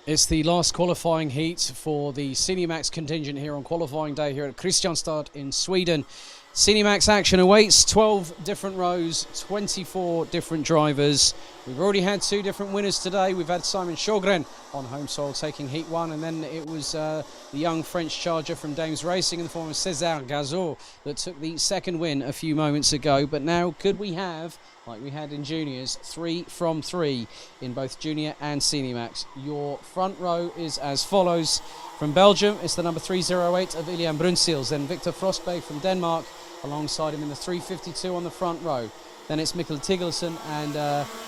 It's the last qualifying heat for the Cinemax contingent here on qualifying day here at Kristianstad in Sweden. Cinemax action awaits, 12 different rows, 24 different drivers. We've already had two different winners today. We've had Simon Sjogren on home soil taking heat one, and then it was the young French charger from Dames Racing in the form of César Gazot that took the second win a few moments ago. But now could we have, like we had in juniors, 3 from 3 in both junior and Cinemax. Your front row is as follows. From Belgium, it's the number 308 of Ilian Brunsils, then Victor Frostbay from Denmark, alongside him in the 352 on the front row. Then it's Mikkel Tiggelsen and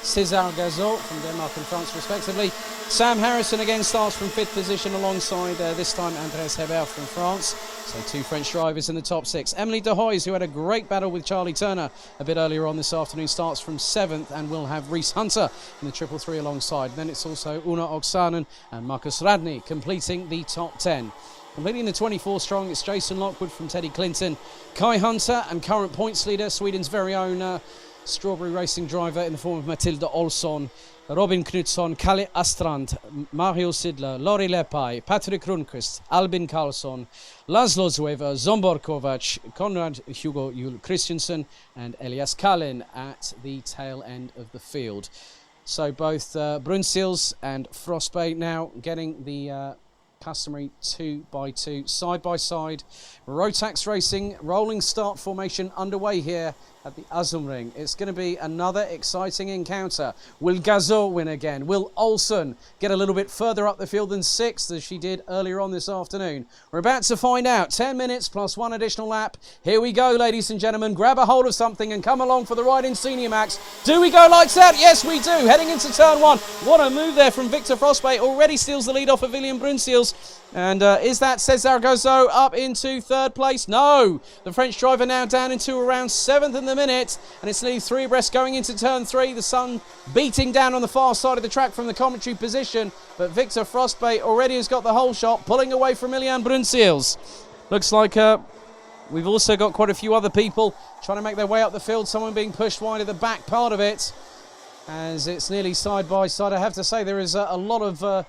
César Gazot from Denmark and France respectively. Sam Harrison again starts from 5th position alongside this time Andreas Hebert from France. So 2 French drivers in the top 6. Emily de Hoys, who had a great battle with Charlie Turner a bit earlier on this afternoon, starts from 7th, and will have Reese Hunter in the 333 alongside. Then it's also Una Oksanen and Marcus Radney completing the top 10. Completing the 24 strong, it's Jason Lockwood from Teddy Clinton, Kai Hunter, and current points leader, Sweden's very own Strawberry Racing driver in the form of Matilda Olsson, Robin Knutsson, Kalle Astrand, Mario Sidler, Lori Lepai, Patrick Rundqvist, Albin Karlsson, Laszlo Zueva, Zombor Kovac, Konrad Hugo Jul Christiansen, and Elias Kalin at the tail end of the field. So both Brunsils and Frostbay now getting the customary 2x2 side by side. Rotax Racing rolling start formation underway here at the Azumring. It's going to be another exciting encounter. Will Gazot win again? Will Olsen get a little bit further up the field than 6th as she did earlier on this afternoon? We're about to find out. 10 minutes plus 1 additional lap. Here we go, ladies and gentlemen. Grab a hold of something and come along for the ride in Cinemax. Do we go lights out? Yes, we do. Heading into turn 1. What a move there from Victor Frostbay. Already steals the lead off of Ilian Brunsils. And is that César Gazot up into 3rd place? No! The French driver now down into around 7th in the minute. And it's nearly 3 abreast going into turn 3. The sun beating down on the far side of the track from the commentary position. But Victor Frostbay already has got the whole shot, pulling away from Ilian Brunsils. Looks like we've also got quite a few other people trying to make their way up the field. Someone being pushed wide at the back part of it, as it's nearly side by side. I have to say there is a lot of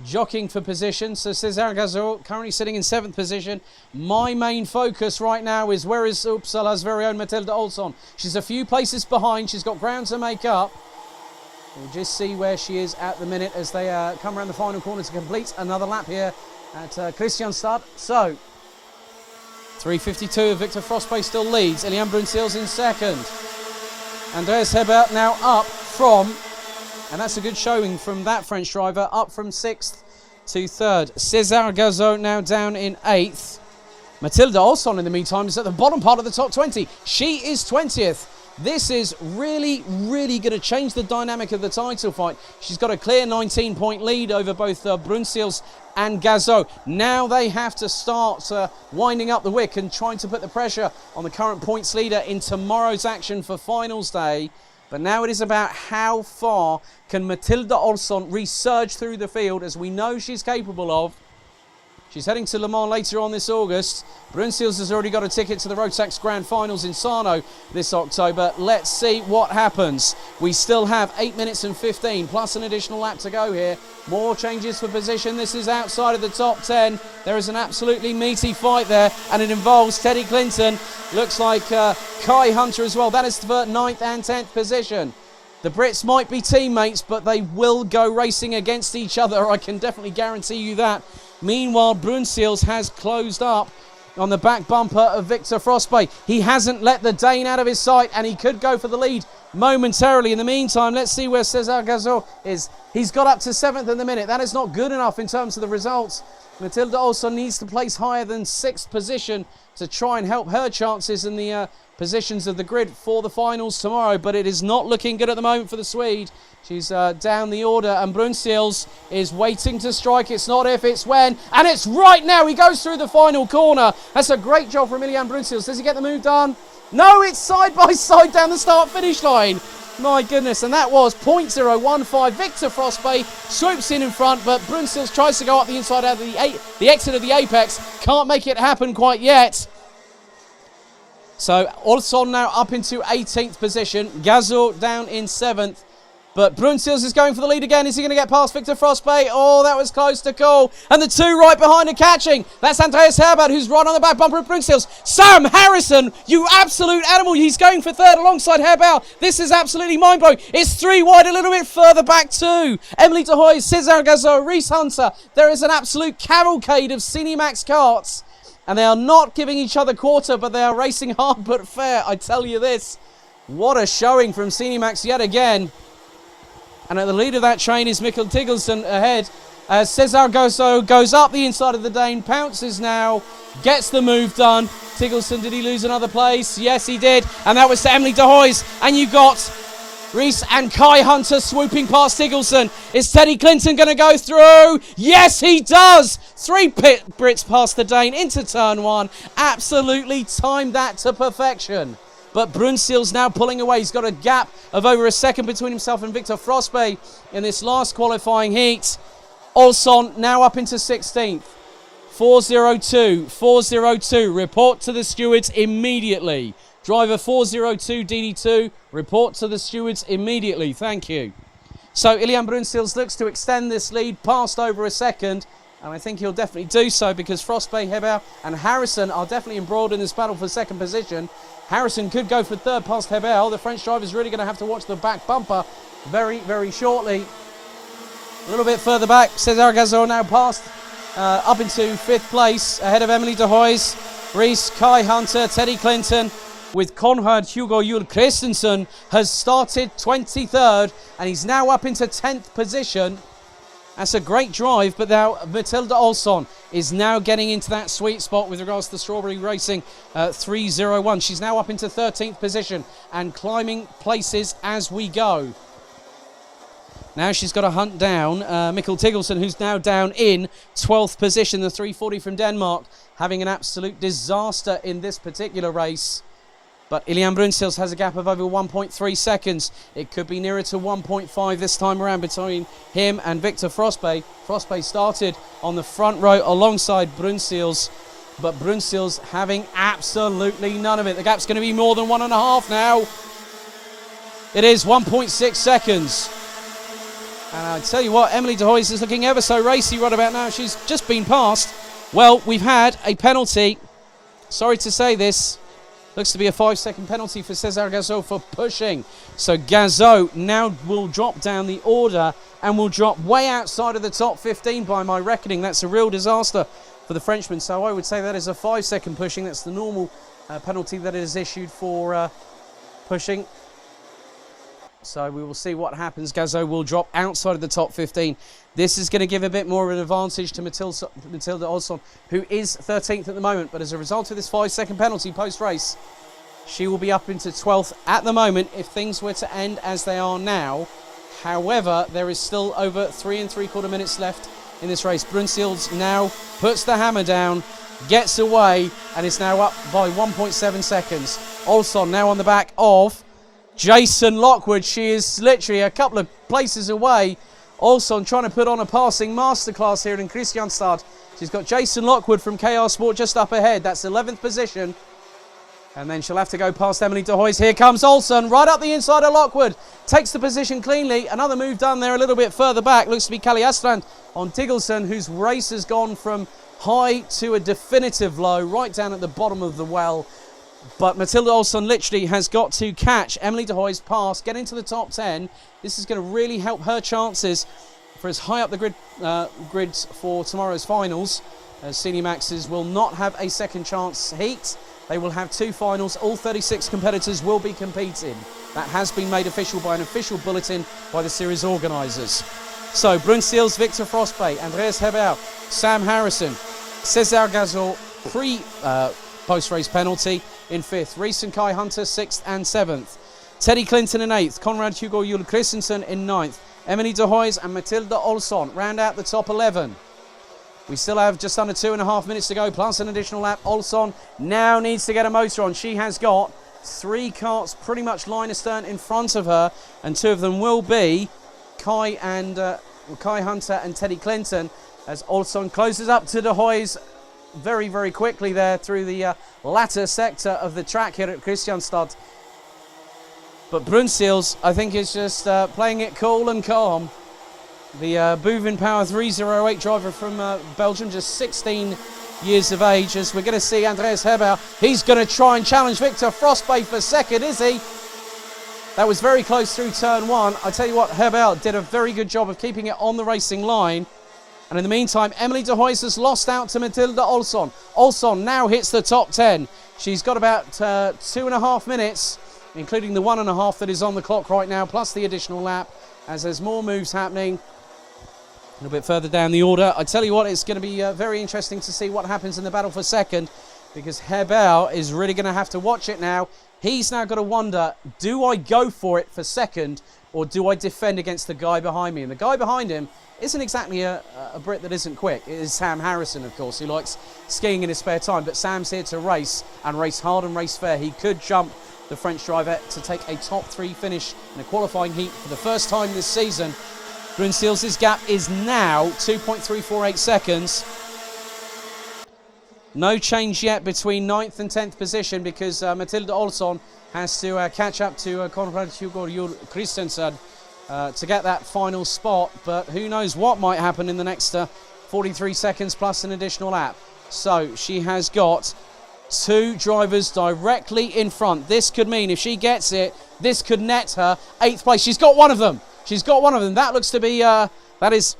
jockeying for position. So César Gazot currently sitting in 7th position. My main focus right now is where is Uppsala's very own Matilda Olsson. She's a few places behind. She's got ground to make up. We'll just see where she is at the minute as they come around the final corner to complete another lap here at Kristianstad. So 352 of Victor Frostbay still leads. Ilian Brunsils in 2nd. Andreas Hebert now up from, and that's a good showing from that French driver, up from 6th to 3rd. César Gazot now down in 8th. Matilda Olsson, in the meantime, is at the bottom part of the top 20. She is 20th. This is really, really going to change the dynamic of the title fight. She's got a clear 19-point lead over both Brunsils and Gazot. Now they have to start winding up the wick and trying to put the pressure on the current points leader in tomorrow's action for finals day. But now it is about how far can Matilda Olsson resurge through the field, as we know she's capable of. She's heading to Le Mans later on this August. Brunsils has already got a ticket to the Rotax Grand Finals in Sarno this October. Let's see what happens. We still have 8 minutes and 15 plus an additional lap to go here. More changes for position. This is outside of the top 10. There is an absolutely meaty fight there, and it involves Teddy Clinton. Looks like Kai Hunter as well. That is for 9th and 10th position. The Brits might be teammates, but they will go racing against each other. I can definitely guarantee you that. Meanwhile, Brunsils has closed up on the back bumper of Victor Frostbay. He hasn't let the Dane out of his sight, and he could go for the lead momentarily. In the meantime, let's see where César Gazot is. He's got up to 7th in the minute. That is not good enough in terms of the results. Matilda also needs to place higher than 6th position to try and help her chances in the positions of the grid for the finals tomorrow, but it is not looking good at the moment for the Swede. She's down the order, and Brunsils is waiting to strike. It's not if, it's when, and it's right now. He goes through the final corner. That's a great job from Ilian Brunsils. Does he get the move done? No, it's side by side down the start-finish line. My goodness, and that was 0.015. Victor Frostbay swoops in front, but Brunsils tries to go up the inside out of the exit of the apex. Can't make it happen quite yet. So Olsson now up into 18th position. Gazot down in 7th. But Brunsils is going for the lead again. Is he going to get past Victor Frostbay? Oh, that was close to call. And the two right behind are catching. That's Andreas Herbert, who's right on the back bumper of Brunsils. Sam Harrison, you absolute animal. He's going for third alongside Herbert. This is absolutely mind-blowing. It's three wide, a little bit further back too. Emily de Hoy, Cesar Gazot, Reese Hunter. There is an absolute cavalcade of Cinemax karts. And they are not giving each other quarter, but they are racing hard but fair. I tell you this. What a showing from Cinemax yet again. And at the lead of that train is Mikkel Tiggelsen ahead. As Cesar Gozo goes up the inside of the Dane, pounces now, gets the move done. Tiggelsen, did he lose another place? Yes, he did. And that was to Emily de Hoy's. And you got Reese and Kai Hunter swooping past Tiggelsen. Is Teddy Clinton going to go through? Yes, he does. Three Brits past the Dane into turn one. Absolutely timed that to perfection. But Brunsils now pulling away. He's got a gap of over a second between himself and Victor Frostbay in this last qualifying heat. Olson now up into 16th. 402, 402. Report to the stewards immediately. Driver 402 DD2, report to the stewards immediately. Thank you. So Ilian Brunsils looks to extend this lead past over a second. And I think he'll definitely do so because Frostbay, Heber and Harrison are definitely embroiled in this battle for second position. Harrison could go for third past Hebel. The French driver's really going to have to watch the back bumper very, very shortly. A little bit further back, Cesar Gazot now passed up into fifth place ahead of Emily de Hoy's, Reese, Kai Hunter, Teddy Clinton, with Konrad Hugo Juhl Christensen has started 23rd and he's now up into 10th position. That's a great drive, but now Matilda Olsson is now getting into that sweet spot with regards to Strawberry Racing 301. She's now up into 13th position and climbing places as we go. Now she's got to hunt down Mikkel Tiggelsen, who's now down in 12th position. The 340 from Denmark having an absolute disaster in this particular race. But Ilian Brunsils has a gap of over 1.3 seconds. It could be nearer to 1.5 this time around between him and Victor Frostbay. Frostbay started on the front row alongside Brunsils, but Brunsils having absolutely none of it. The gap's going to be more than 1.5 now. It is 1.6 seconds. And I tell you what, Emily de Hoy's is looking ever so racy right about now. She's just been passed. Well, we've had a penalty. Sorry to say this. Looks to be a 5-second penalty for Cesar Gazot for pushing. So Gazot now will drop down the order and will drop way outside of the top 15 by my reckoning. That's a real disaster for the Frenchman. So I would say that is a 5-second pushing. That's the normal penalty that is issued for pushing. So we will see what happens. Gazot will drop outside of the top 15. This is going to give a bit more of an advantage to Matilda Olsson, who is 13th at the moment. But as a result of this 5-second penalty post-race, she will be up into 12th at the moment if things were to end as they are now. However, there is still over 3 3/4 minutes left in this race. Brunsils now puts the hammer down, gets away, and is now up by 1.7 seconds. Olsson now on the back of Jason Lockwood. She is literally a couple of places away. Also trying to put on a passing masterclass here in Kristianstad. She's got Jason Lockwood from KR Sport just up ahead. That's 11th position. And then she'll have to go past Emily de Hoy's. Here comes Olsson, right up the inside of Lockwood. Takes the position cleanly. Another move done there a little bit further back. Looks to be Kalle Astrand on Tiggelsen, whose race has gone from high to a definitive low, right down at the bottom of the well. But Matilda Olsson literally has got to catch Emily de Hoy's pass, get into the top 10. This is going to really help her chances for as high up the grids for tomorrow's finals. Senior Maxes will not have a second chance heat. They will have 2 finals. All 36 competitors will be competing. That has been made official by an official bulletin by the series organisers. So Brunsils, Victor Frostbay, Andreas Heber, Sam Harrison, Cesar Gazot, post-race penalty in 5th. Reese and Kai Hunter 6th and 7th. Teddy Clinton in 8th. Konrad Hugo Juhl Christensen in 9th. Emily de Hoy's and Matilda Olsson round out the top 11. We still have just under 2.5 minutes to go, plus an additional lap. Olsson now needs to get a motor on. She has got 3 karts pretty much line astern in front of her, and 2 of them will be Kai Hunter and Teddy Clinton, as Olsson closes up to de Hoy's very, very quickly there through the latter sector of the track here at Kristianstad. But Brunsils, I think, is just playing it cool and calm. The Bouvin Power 308 driver from Belgium, just 16 years of age. As we're going to see Andreas Herbert, he's going to try and challenge Victor Frostbay for second, is he? That was very close through turn one. I tell you what, Herbert did a very good job of keeping it on the racing line. And in the meantime, Emily de Hoys has lost out to Mathilde Olsson. Olsson now hits the top 10. She's got about 2.5 minutes, including the 1.5 that is on the clock right now, plus the additional lap, as there's more moves happening. A little bit further down the order. I tell you what, it's going to be very interesting to see what happens in the battle for second, because Herbert is really going to have to watch it now. He's now got to wonder, do I go for it for second, or do I defend against the guy behind me? And the guy behind him isn't exactly a Brit that isn't quick. It is Sam Harrison, of course, who likes skiing in his spare time. But Sam's here to race, and race hard and race fair. He could jump the French driver to take a top 3 finish in a qualifying heat for the first time this season. Brunsils' gap is now 2.348 seconds. No change yet between 9th and 10th position, because Mathilde Olsson has to catch up to Konrad Hugo Kristianstad to get that final spot. But who knows what might happen in the next 43 seconds plus an additional lap. So she has got 2 drivers directly in front. This could mean, if she gets it, this could net her 8th place. She's got one of them. She's got one of them. That looks to be that is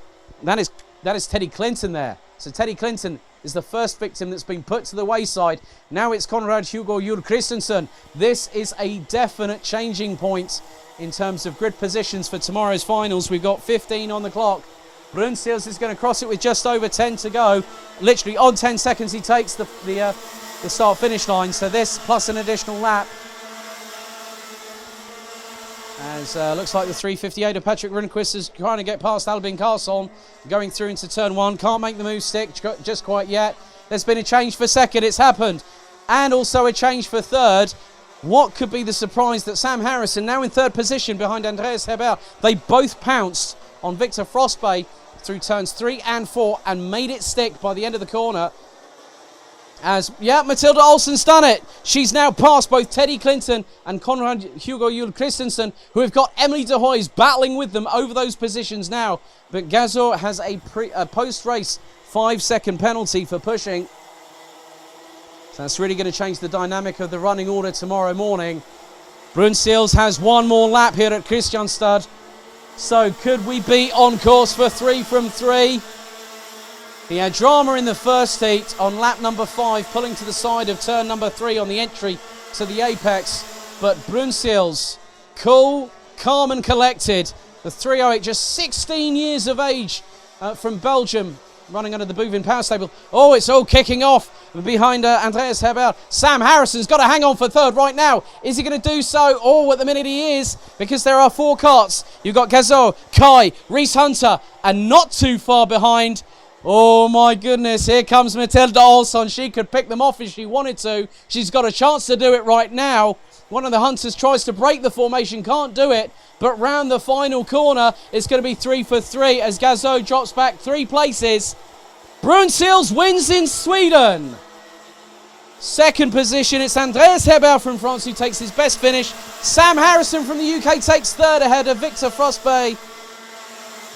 Teddy Clinton there. So Teddy Clinton is the first victim that's been put to the wayside. Now it's Konrad Hugo Jul Christensen. This is a definite changing point in terms of grid positions for tomorrow's finals. We've got 15 on the clock. Brunsils is going to cross it with just over 10 to go. Literally on 10 seconds he takes the start-finish line. So this plus an additional lap. As looks like the 358 of Patrick Rundquist is trying to get past Albin Carlson, going through into turn 1. Can't make the move stick just quite yet. There's been a change for second. It's happened. And also a change for third. What could be the surprise that Sam Harrison, now in third position behind Andreas Herbert, they both pounced on Victor Frostbay through turns 3 and 4 and made it stick by the end of the corner. As, yeah, Mathilde Olsson's done it. She's now passed both Teddy Clinton and Konrad Hugo Jul Christensen, who have got Emily de Hoys battling with them over those positions now. But Gazor has a post-race 5-second penalty for pushing. So that's really going to change the dynamic of the running order tomorrow morning. Brunsils has one more lap here at Kristianstad. So could we be on course for 3 from 3? He had drama in the first heat on lap number 5, pulling to the side of turn number 3 on the entry to the apex. But Brunsils, cool, calm and collected. The 308, just 16 years of age from Belgium, running under the Bouvin Power Stable. Oh, it's all kicking off behind Andreas Herbert. Sam Harrison's got to hang on for third right now. Is he going to do so? Oh, at the minute he is, because there are 4 carts. You've got Gazot, Kai, Reese Hunter, and not too far behind. Oh my goodness, here comes Mathilde Olsson. She could pick them off if she wanted to. She's got a chance to do it right now. One of the hunters tries to break the formation, can't do it. But round the final corner, it's going to be 3 for 3 as Gazot drops back 3 places. Brunsils wins in Sweden. Second position, it's Andreas Herbert from France who takes his best finish. Sam Harrison from the UK takes third ahead of Victor Frostbay.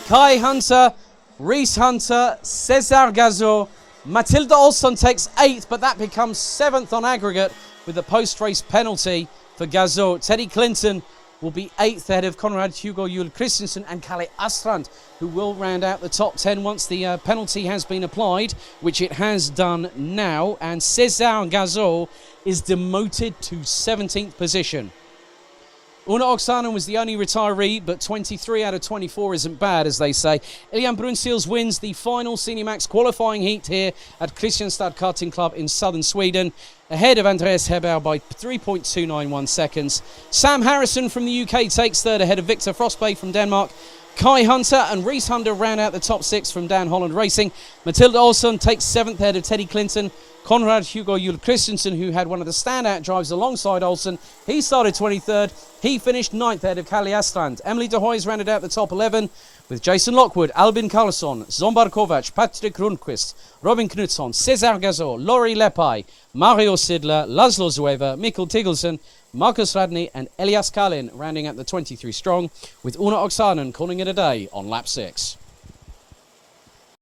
Kai Hunter, Reese Hunter, César Gazot. Mathilde Olsson takes 8th, but that becomes 7th on aggregate with the post-race penalty for Gazot. Teddy Clinton will be 8th ahead of Konrad Hugo Jul Christensen and Kalle Astrand, who will round out the top 10 once the penalty has been applied, which it has done now. And César Gazot is demoted to 17th position. Una Oksanen was the only retiree, but 23 out of 24 isn't bad, as they say. Ilian Brunsils wins the final Senior Max qualifying heat here at Kristianstad Karting Club in southern Sweden, ahead of Andreas Herbert by 3.291 seconds. Sam Harrison from the UK takes third ahead of Victor Frostbay from Denmark. Kai Hunter and Reese Hunter round out the top 6 from Dan Holland Racing. Mathilde Olsson takes 7th ahead of Teddy Clinton. Konrad Hugo Jul Christensen, who had one of the standout drives alongside Olsson, he started 23rd. He finished 9th ahead of Kalle Astrand. Emily de Hoys rounded out the top 11. with Jason Lockwood, Albin Karlsson, Zombar Kovac, Patrick Rundqvist, Robin Knutsson, Cesar Gazot, Laurie Lepai, Mario Sidler, Laszlo Zueva, Mikkel Tiggelsen, Marcus Radney and Elias Kalin rounding out the 23 strong, with Una Oksanen calling it a day on lap 6.